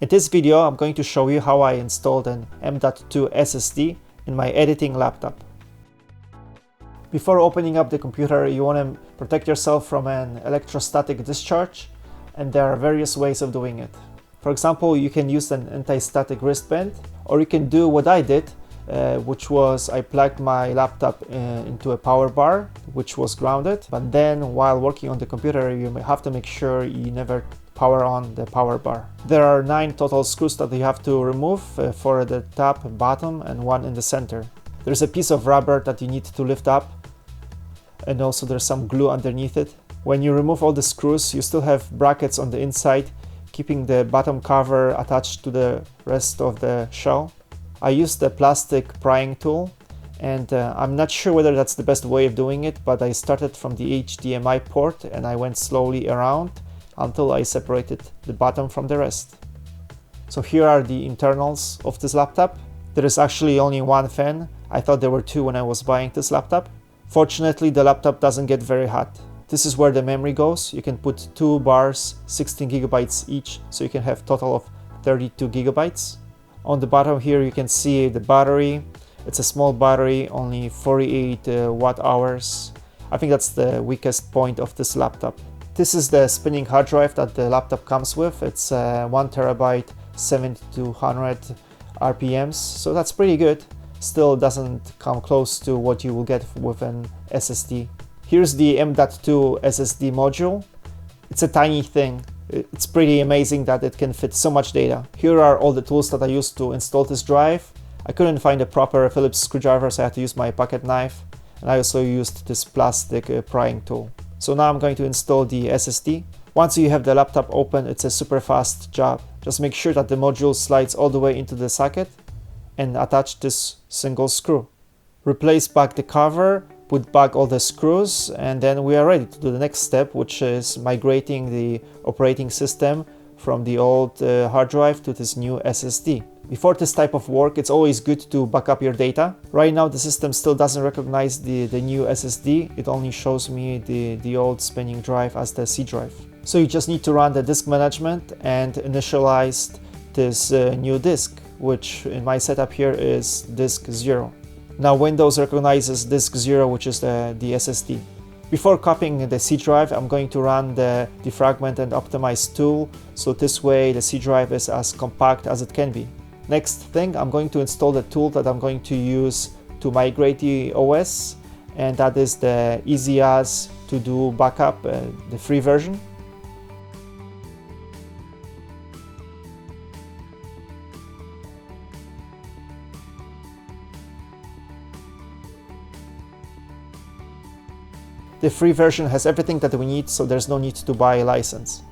In this video, I'm going to show you how I installed an m.2 SSD in my editing laptop. Before opening up the computer, you want to protect yourself from an electrostatic discharge, and there are various ways of doing it. For example, you can use an anti-static wristband, or you can do what I did, which was I plugged my laptop into a power bar, which was grounded. But then while working on the computer, you have to make sure you never power on the power bar. There are 9 total screws that you have to remove, 4 at the top, bottom, and 1 in the center. There's a piece of rubber that you need to lift up, and also there's some glue underneath it. When you remove all the screws, you still have brackets on the inside, keeping the bottom cover attached to the rest of the shell. I used the plastic prying tool, and I'm not sure whether that's the best way of doing it, but I started from the HDMI port and I went slowly around until I separated the bottom from the rest. So here are the internals of this laptop. There is actually only one fan. I thought there were 2 when I was buying this laptop. Fortunately, the laptop doesn't get very hot. This is where the memory goes. You can put 2 bars, 16 gigabytes each, so you can have total of 32 gigabytes. On the bottom here you can see the battery. It's a small battery, only 48 watt hours. I think that's the weakest point of this laptop. This is the spinning hard drive that the laptop comes with. It's 1 terabyte, 7200 RPMs, so that's pretty good. Still doesn't come close to what you will get with an SSD. Here's the m.2 SSD module. It's a tiny thing. It's pretty amazing that it can fit so much data. Here are all the tools that I used to install this drive. I couldn't find a proper Phillips screwdriver, so I had to use my pocket knife. And I also used this plastic prying tool. So now I'm going to install the SSD. Once you have the laptop open, it's a super fast job. Just make sure that the module slides all the way into the socket and attach this single screw. Replace back the cover, put back all the screws, and then we are ready to do the next step, which is migrating the operating system from the old hard drive to this new SSD. Before this type of work, it's always good to back up your data. Right now the system still doesn't recognize the new SSD. It only shows me the old spinning drive as the C drive. So you just need to run the disk management and initialize this new disk, which in my setup here is disk 0. Now Windows recognizes disk 0, which is the SSD. Before copying the C drive, I'm going to run the defragment and optimize tool, so this way the C drive is as compact as it can be. Next thing, I'm going to install the tool that I'm going to use to migrate the OS, and that is the Easy As to do backup, the free version. The free version has everything that we need, so there's no need to buy a license.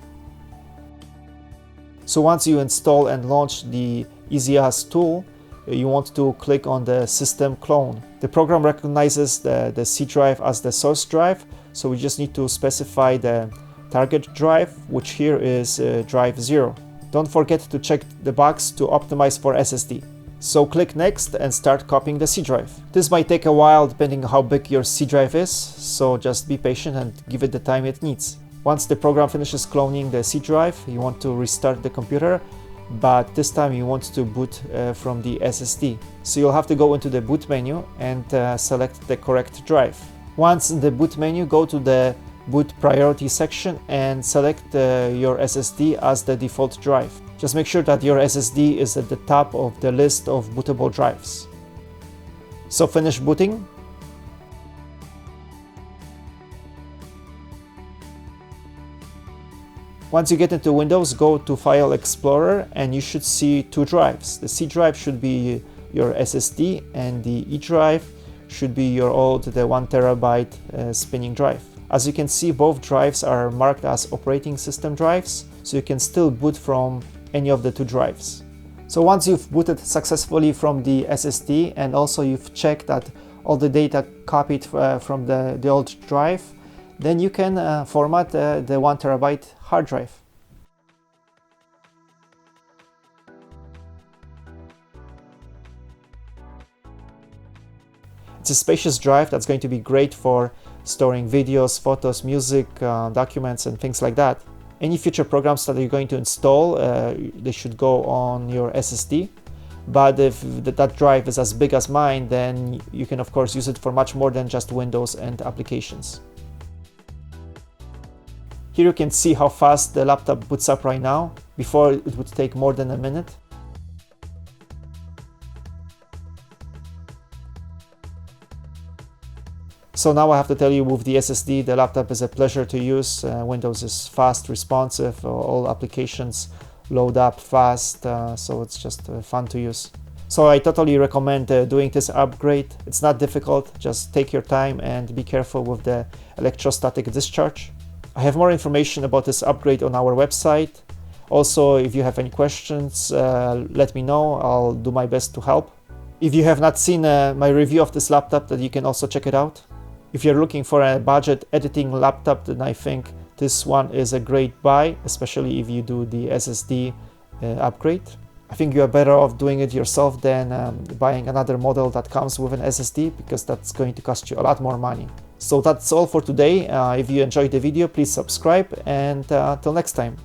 So once you install and launch the Easy As tool, you want to click on the system clone. The program recognizes the C drive as the source drive, so we just need to specify the target drive, which here is drive 0. Don't forget to check the box to optimize for SSD. So click next and start copying the C drive. This might take a while depending on how big your C drive is, so just be patient and give it the time it needs. Once the program finishes cloning the C drive, you want to restart the computer, but this time you want to boot from the SSD. So you'll have to go into the boot menu and select the correct drive. Once in the boot menu, go to the boot priority section and select your SSD as the default drive. Just make sure that your SSD is at the top of the list of bootable drives. So finish booting. Once you get into Windows, go to File Explorer and you should see 2 drives. The C drive should be your SSD and the E drive should be your old, the 1 terabyte spinning drive. As you can see, both drives are marked as operating system drives, so you can still boot from any of the 2 drives. So once you've booted successfully from the SSD and also you've checked that all the data copied from the old drive, then you can format the 1 terabyte hard drive. It's a spacious drive that's going to be great for storing videos, photos, music, documents and things like that. Any future programs that you're going to install, they should go on your SSD. But if that drive is as big as mine, then you can of course use it for much more than just Windows and applications. Here you can see how fast the laptop boots up right now. Before it would take more than a minute. So now I have to tell you, with the SSD, the laptop is a pleasure to use. Windows is fast, responsive, all applications load up fast, so it's just fun to use. So I totally recommend doing this upgrade. It's not difficult, just take your time and be careful with the electrostatic discharge. I have more information about this upgrade on our website. Also, if you have any questions, let me know. I'll do my best to help. If you have not seen my review of this laptop, then you can also check it out. If you're looking for a budget editing laptop, then I think this one is a great buy, especially if you do the SSD upgrade. I think you are better off doing it yourself than buying another model that comes with an SSD, because that's going to cost you a lot more money. So that's all for today. If you enjoyed the video, please subscribe, and till next time.